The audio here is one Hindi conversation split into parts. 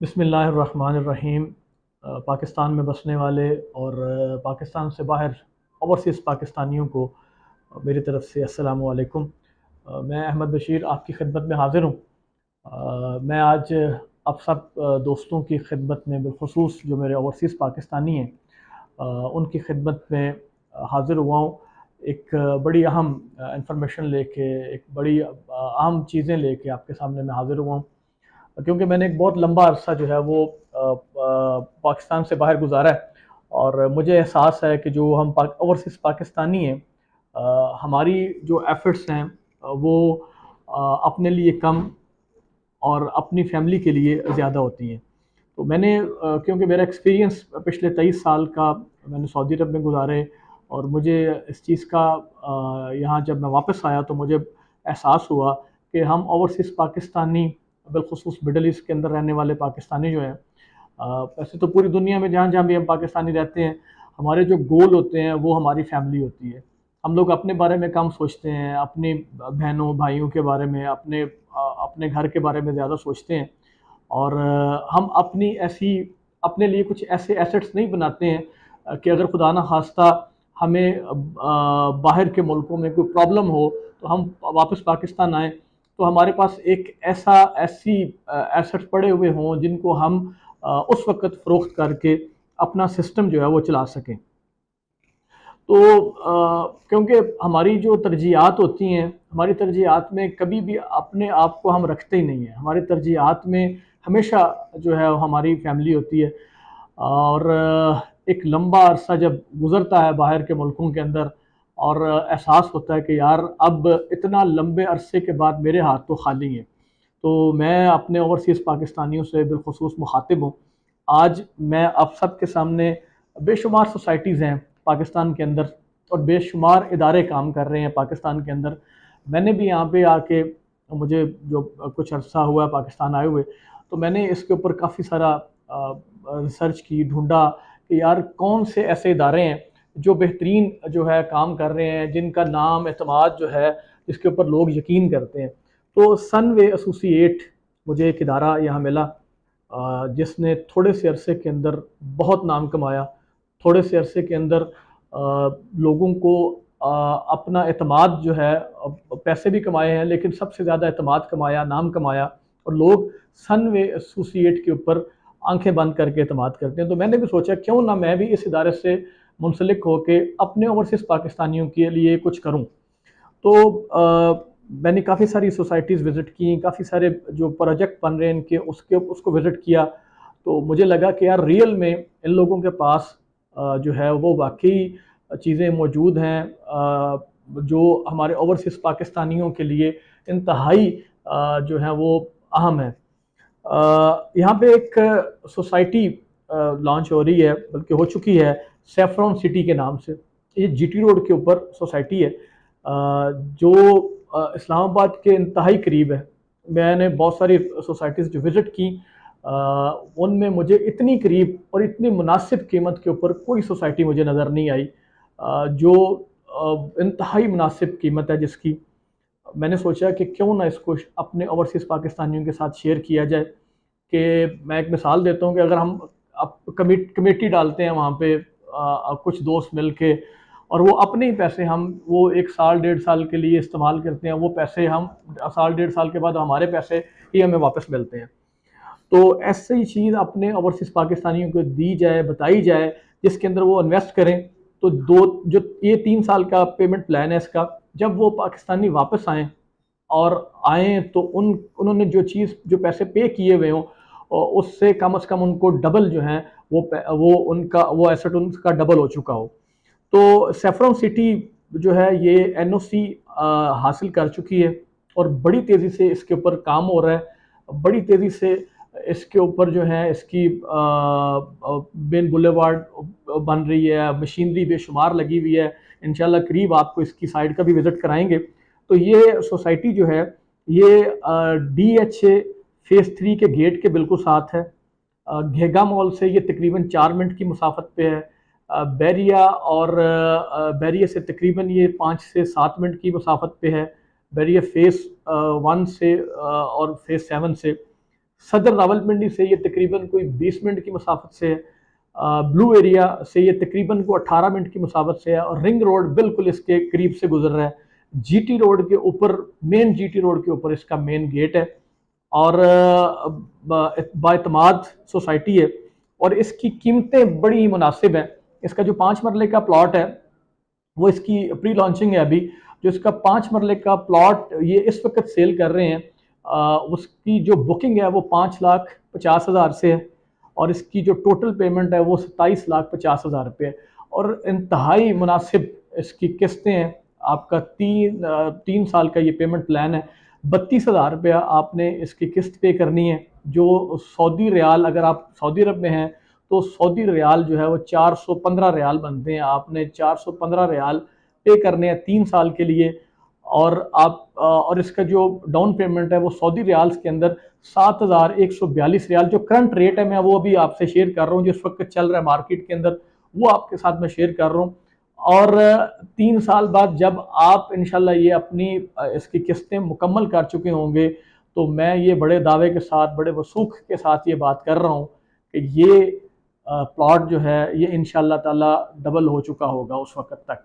बिस्मिल्लाहिर्रहमानिर्रहीम। पाकिस्तान में बसने वाले और पाकिस्तान से बाहर ओवरसीज़ पाकिस्तानियों को मेरी तरफ़ से अस्सलामु अलैकुम। मैं अहमद बशीर आपकी खिदमत में हाज़िर हूँ। मैं आज आप सब दोस्तों की खिदमत में बिलख़ुसूस जो मेरे ओवरसीज़ पाकिस्तानी हैं उनकी खिदमत में हाज़िर हुआ हूँ। एक बड़ी अहम इंफॉर्मेशन लेके, एक बड़ी अहम चीज़ें लेके आपके सामने मैं हाज़िर हुआ हूँ। क्योंकि मैंने एक बहुत लंबा अरसा जो है वो पाकिस्तान से बाहर गुजारा है और मुझे एहसास है कि जो हम ओवरसीज़ पाकिस्तानी हैं, हमारी जो एफ़र्ट्स हैं वो अपने लिए कम और अपनी फैमिली के लिए ज़्यादा होती हैं। तो मैंने क्योंकि मेरा एक्सपीरियंस पिछले 23 साल का मैंने सऊदी अरब में गुजारे और मुझे इस चीज़ का यहाँ जब मैं वापस आया तो मुझे एहसास हुआ कि हम ओवरसीज़ पाकिस्तानी बिलख़ुसूस मिडल ईस्ट के अंदर रहने वाले पाकिस्तानी जो हैं, वैसे तो पूरी दुनिया में जहाँ जहाँ भी हम पाकिस्तानी रहते हैं, हमारे जो गोल होते हैं वो हमारी फैमिली होती है। हम लोग अपने बारे में कम सोचते हैं, अपनी बहनों भाइयों के बारे में, अपने घर के बारे में ज़्यादा सोचते हैं और हम अपने लिए कुछ ऐसे एसेट्स नहीं बनाते हैं कि अगर खुदा न खास्ता हमें बाहर के मुल्कों में कोई प्रॉब्लम हो तो हम वापस पाकिस्तान आएँ तो हमारे पास एक ऐसी एसेट्स पड़े हुए हों जिनको हम उस वक़्त फ़रोख्त करके अपना सिस्टम जो है वो चला सकें। तो क्योंकि हमारी जो तरजीहात होती हैं, हमारी तरजीहात में कभी भी अपने आप को हम रखते ही नहीं हैं। हमारी तरजीहात में हमेशा जो है हमारी फैमिली होती है और एक लंबा अरसा जब गुज़रता है बाहर के मुल्कों के अंदर और एहसास होता है कि यार अब इतना लंबे अरसे के बाद मेरे हाथ तो खाली हैं। तो मैं अपने ओवरसीज़ पाकिस्तानियों से बिलख़ुसूस मुख़ातिब हूँ। आज मैं आप सब के सामने बेशुमार सोसाइटीज़ हैं पाकिस्तान के अंदर और बेशुमार इदारे काम कर रहे हैं पाकिस्तान के अंदर। मैंने भी यहाँ पे आके मुझे जो कुछ अरसा हुआ है पाकिस्तान आए हुए, तो मैंने इसके ऊपर काफ़ी सारा रिसर्च की, ढूँढा कि यार कौन से ऐसे इदारे हैं जो बेहतरीन जो है काम कर रहे हैं, जिनका नाम एतमाद जो है, जिसके ऊपर लोग यकीन करते हैं। तो सनवे एसोसिएट मुझे एक इदारा यहाँ मिला जिसने थोड़े से अरसे के अंदर बहुत नाम कमाया। थोड़े से अरसे के अंदर लोगों को अपना एतमाद जो है पैसे भी कमाए हैं लेकिन सबसे ज़्यादा एतमाद कमाया, नाम कमाया और लोग सनवे एसोसिएट के ऊपर आँखें बंद करके एतमाद करते हैं। तो मैंने भी सोचा क्यों ना मैं भी इस इदारे से मुंसलिक होके अपने ओवरसीज़ पाकिस्तानियों के लिए कुछ करूँ। तो मैंने काफ़ी सारी सोसाइटीज़ विज़िट की, काफ़ी सारे जो प्रोजेक्ट बन रहे हैं इनके उसको विज़िट किया। तो मुझे लगा कि यार रियल में इन लोगों के पास जो है वो वाक़ई चीज़ें मौजूद हैं जो हमारे ओवरसीज़ पाकिस्तानियों के लिए इंतहाई जो है वो अहम है। यहाँ पे एक सोसाइटी लॉन्च हो रही है, बल्कि हो चुकी है, सैफ़रॉन सिटी के नाम से। ये जीटी रोड के ऊपर सोसाइटी है जो इस्लामाबाद के इंतहाई करीब है। मैंने बहुत सारी सोसाइटीज़ जो विज़िट की उनमें मुझे इतनी करीब और इतनी मुनासिब कीमत के ऊपर कोई सोसाइटी मुझे नज़र नहीं आई जो इंतहाई मुनासिब कीमत है जिसकी। मैंने सोचा कि क्यों ना इसको अपने ओवरसीज़ पाकिस्तानियों के साथ शेयर किया जाए कि मैं एक मिसाल देता हूँ कि अगर हम कमेटी डालते हैं वहाँ पे कुछ दोस्त मिल के और वो अपने ही पैसे हम वो 1 साल 1.5 साल के लिए इस्तेमाल करते हैं, वो पैसे हम साल 1.5 साल के बाद हमारे पैसे ही हमें वापस मिलते हैं। तो ऐसे ही चीज़ अपने ओवरसीज़ पाकिस्तानियों को दी जाए, बताई जाए, जिसके अंदर वो इन्वेस्ट करें। तो दो जो ये 3 साल का पेमेंट प्लान है इसका, जब वो पाकिस्तानी वापस आएँ और आएँ तो उन्होंने जो पैसे पे किए हुए हों उससे कम से कम उनको डबल जो है वो एसेट उनका डबल हो चुका हो। तो सैफ़रॉन सिटी जो है ये एनओसी हासिल कर चुकी है और बड़ी तेज़ी से इसके ऊपर काम हो रहा है। बड़ी तेज़ी से इसके ऊपर जो है इसकी मेन बुलेवार्ड बन रही है, मशीनरी बेशुमार लगी हुई है। इंशाल्लाह करीब आपको इसकी साइट का भी विज़िट कराएँगे। तो ये सोसाइटी जो है ये डीएचए फ़ेज़ 3 के गेट के बिल्कुल साथ है। घेगा मॉल से ये तकरीबन 4 मिनट की मुसाफत पे है। बैरिया से तकरीबन ये 5 से 7 मिनट की मुसाफत पे है। बैरिया फ़ेज़ 1 से और फ़ेज़ 7 से सदर रावलपिंडी से ये तकरीबन कोई 20 मिनट की मुसाफत से है। ब्लू एरिया से ये तकरीबन को 18 मिनट की मुसाफत से है, और रिंग रोड बिल्कुल इसके करीब से गुजर रहा है। जीटी रोड के ऊपर, मेन जीटी रोड के ऊपर इसका मेन गेट है, और बाएतमाद सोसाइटी है, और इसकी कीमतें बड़ी मुनासिब हैं। इसका जो 5 मरले का प्लॉट है वो इसकी प्री लॉन्चिंग है अभी। जो इसका 5 मरले का प्लॉट ये इस वक्त सेल कर रहे हैं, उसकी जो बुकिंग है वो 5,50,000 से है, और इसकी जो टोटल पेमेंट है वो 27,50,000 रुपये है, और इंतहाई मुनासिब इसकी किस्तें हैं। आपका 3 साल का ये पेमेंट प्लान है। 32,000 रुपया आपने इसकी किस्त पे करनी है। जो सऊदी रियाल, अगर आप सऊदी अरब में हैं तो सऊदी रियाल जो है वो 415 रियाल बनते हैं। आपने 415 रियाल पे करने हैं 3 साल के लिए, और और इसका जो डाउन पेमेंट है वो सऊदी रियाल्स के अंदर 7,142 रियाल, जो करंट रेट है मैं वो अभी आपसे शेयर कर रहा हूँ, जिस वक्त चल रहा है मार्केट के अंदर वो आपके साथ मैं शेयर कर रहा हूँ। और 3 साल बाद जब आप इंशाल्लाह ये अपनी इसकी किस्तें मुकम्मल कर चुके होंगे, तो मैं ये बड़े दावे के साथ, बड़े वसूख के साथ ये बात कर रहा हूँ कि ये प्लॉट जो है ये इंशाल्लाह ताला डबल हो चुका होगा उस वक्त तक।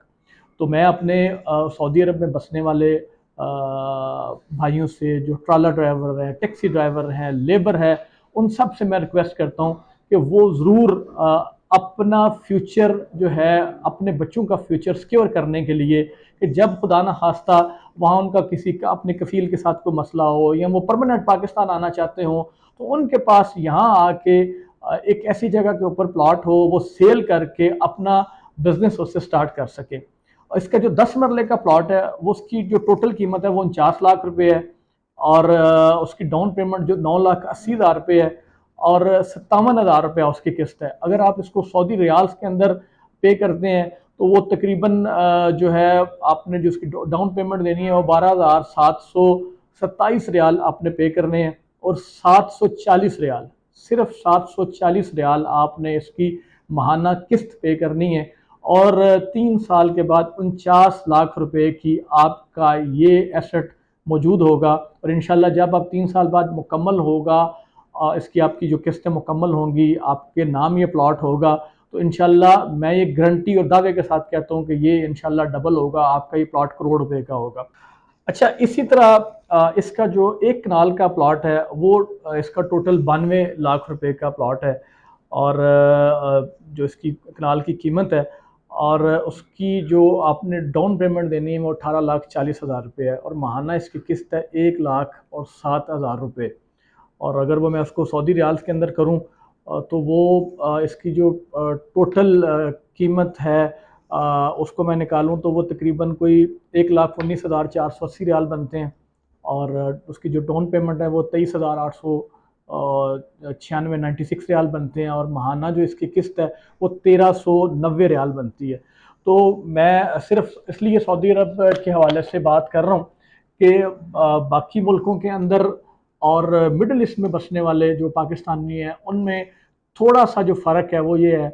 तो मैं अपने सऊदी अरब में बसने वाले भाइयों से, जो ट्राला ड्राइवर हैं, टैक्सी ड्राइवर हैं, लेबर है, उन सब से मैं रिक्वेस्ट करता हूँ कि वो ज़रूर अपना फ्यूचर जो है, अपने बच्चों का फ्यूचर सिक्योर करने के लिए, कि जब खुदा न खास्ता वहाँ उनका किसी का अपने कफ़ील के साथ कोई मसला हो, या वो परमानेंट पाकिस्तान आना चाहते हो, तो उनके पास यहाँ आके एक ऐसी जगह के ऊपर प्लॉट हो, वो सेल करके अपना बिजनेस उससे स्टार्ट कर सके। और इसका जो 10 मरले का प्लॉट है वो उसकी जो टोटल कीमत है वो 49 लाख रुपए है, और उसकी डाउन पेमेंट जो 9,80,000 रुपये है, और 57,000 रुपया उसकी किस्त है। अगर आप इसको सऊदी रियाल्स के अंदर पे करते हैं तो वो तकरीबन जो है आपने जो उसकी डाउन पेमेंट देनी है वो 12,727 रियाल आपने पे करने हैं, और 740 रियाल, सिर्फ 740 रियाल आपने इसकी माहाना किस्त पे करनी है। और 3 साल के बाद 49 लाख रुपए की आपका ये एसेट मौजूद होगा, और इंशाल्लाह जब आप 3 साल बाद मुकम्मल होगा, इसकी आपकी जो किस्तें मुकम्मल होंगी, आपके नाम ये प्लॉट होगा, तो इंशाल्लाह मैं ये गारंटी और दावे के साथ कहता हूँ कि ये इंशाल्लाह डबल होगा, आपका ये प्लॉट करोड़ रुपए का होगा। अच्छा, इसी तरह इसका जो 1 कनाल का प्लॉट है वो इसका टोटल 92 लाख रुपए का प्लॉट है, और जो इसकी कनाल की कीमत है, और उसकी जो आपने डाउन पेमेंट देनी है वो 18,40,000 रुपये है, और माहाना इसकी किस्त है 1,07,000 रुपये। और अगर वो मैं उसको सऊदी रियाल्स के अंदर करूं तो वो इसकी जो टोटल कीमत है उसको मैं निकालूं तो वो तकरीबन कोई 1,19,480 रियाल बनते हैं, और उसकी जो डाउन पेमेंट है वो 23,896 96 रियाल बनते हैं, और माहाना जो इसकी किस्त है वो 1,390 रियाल बनती है। तो मैं सिर्फ इसलिए सऊदी अरब के हवाले से बात कर रहा हूँ कि बाकी मुल्कों के अंदर और मिडिल ईस्ट में बसने वाले जो पाकिस्तानी हैं उनमें थोड़ा सा जो फ़र्क है वो ये है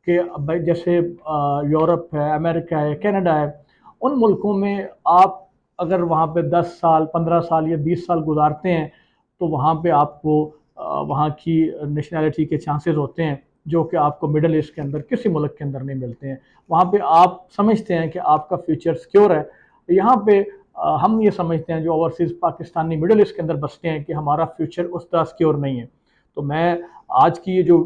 कि भाई जैसे यूरोप है, अमेरिका है, कनाडा है, उन मुल्कों में आप अगर वहाँ पे 10 साल, 15 साल या 20 साल गुजारते हैं तो वहाँ पे आपको वहाँ की नेशनैलिटी के चांसेस होते हैं, जो कि आपको मिडिल ईस्ट के अंदर किसी मुल्क के अंदर नहीं मिलते हैं। वहाँ पे आप समझते हैं कि आपका फ्यूचर सिक्योर है। यहाँ पे हम ये समझते हैं जो ओवरसीज़ पाकिस्तानी मिडिल ईस्ट के अंदर बसते हैं कि हमारा फ्यूचर उस तरह सिक्योर नहीं है। तो मैं आज की ये जो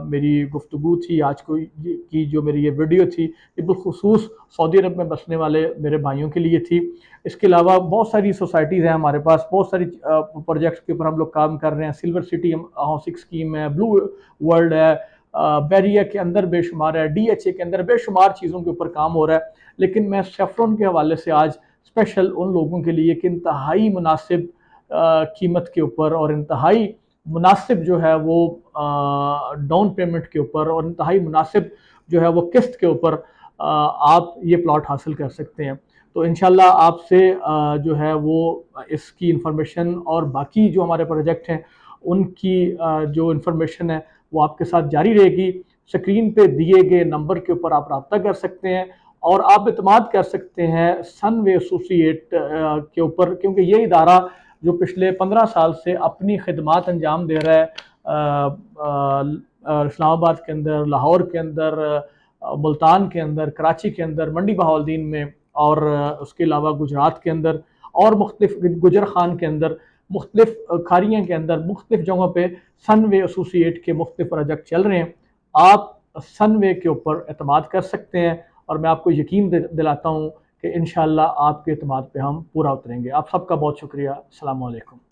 मेरी गुफ्तगू थी, आज को की जो मेरी ये वीडियो थी, ये बिलखुसूस सऊदी अरब में बसने वाले मेरे भाइयों के लिए थी। इसके अलावा बहुत सारी सोसाइटीज़ हैं हमारे पास, बहुत सारी प्रोजेक्ट्स के ऊपर हम लोग काम कर रहे हैं। सिल्वर सिटी हाउसिंग स्कीम है, ब्लू वर्ल्ड है, बैरिया के अंदर बेशुमार है, DHA के अंदर बेशुमार चीज़ों के ऊपर काम हो रहा है। लेकिन मैं सेफ्रॉन के हवाले से आज स्पेशल उन लोगों के लिए कि इंतहाई मुनासिब कीमत के ऊपर और इंतहाई मुनासिब जो है वो डाउन पेमेंट के ऊपर और इंतहाई मुनासिब जो है वो किस्त के ऊपर आप ये प्लॉट हासिल कर सकते हैं। तो इंशाल्लाह आपसे जो है वो इसकी इंफॉर्मेशन और बाकी जो हमारे प्रोजेक्ट हैं उनकी जो इंफॉर्मेशन है वो आपके साथ जारी रहेगी। स्क्रीन पे दिए गए नंबर के ऊपर आप रब्ता कर सकते हैं और आप इत्माद कर सकते हैं सनवे एसोसिएट के ऊपर, क्योंकि ये इदारा जो पिछले 15 साल से अपनी खिदमात अंजाम दे रहा है इस्लामाबाद के अंदर, लाहौर के अंदर, मुल्तान के अंदर, कराची के अंदर, मंडी बहाउद्दीन में, और उसके अलावा गुजरात के अंदर और मुख्तलिफ गुजर खान के अंदर, मुख्तलिफ खारियाँ के अंदर, मुख्तलिफ जगहों पर सनवे एसोसिएट के मुख्तलिफ प्रोजेक्ट चल रहे हैं। आप सनवे के ऊपर एतमाद कर सकते हैं और मैं आपको यकीन दिलाता हूँ कि इंशाअल्लाह आपके एतमाद पे हम पूरा उतरेंगे। आप सबका बहुत शुक्रिया। अस्सलाम वालेकुम।